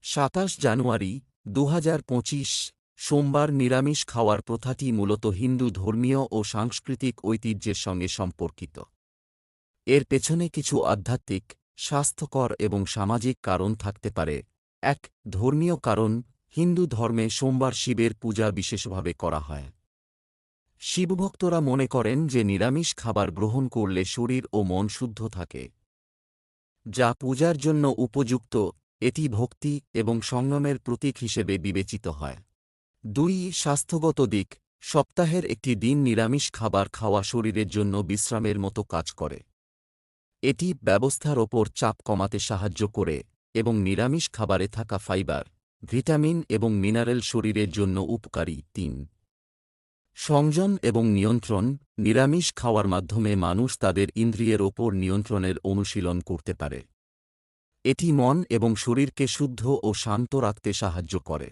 27 জানুয়ারি 2025 সোমবার নিরামিষ খাওয়ার প্রথাটি মূলত হিন্দু ধর্মীয় ও সাংস্কৃতিক ঐতিহ্যের সঙ্গে সম্পর্কিত। এর পেছনে কিছু আধ্যাত্মিক, স্বাস্থ্যকর এবং সামাজিক কারণ থাকতে পারে। 1. ধর্মীয় কারণ। হিন্দু ধর্মে সোমবার শিবের পূজা বিশেষভাবে করা হয়। শিবভক্তরা মনে করেন যে নিরামিষ খাবার গ্রহণ করলে শরীর ও মন শুদ্ধ থাকে, যা পূজার জন্য উপযুক্ত। এটি ভক্তি এবং সংযমের প্রতীক হিসেবে বিবেচিত হয়। 2. স্বাস্থ্যগত দিক। সপ্তাহের একটি দিন নিরামিষ খাবার খাওয়া শরীরের জন্য বিশ্রামের মতো কাজ করে। এটি ব্যবস্থার ওপর চাপ কমাতে সাহায্য করে এবং নিরামিষ খাবারে থাকা ফাইবার, ভিটামিন এবং মিনারেল শরীরের জন্য উপকারী। 3. সংযম এবং নিয়ন্ত্রণ। নিরামিষ খাওয়ার মাধ্যমে মানুষ তাদের ইন্দ্রিয়ের ওপর নিয়ন্ত্রণের অনুশীলন করতে পারে। এটি মন এবং শরীরকে শুদ্ধ ও শান্ত রাখতে সাহায্য করে।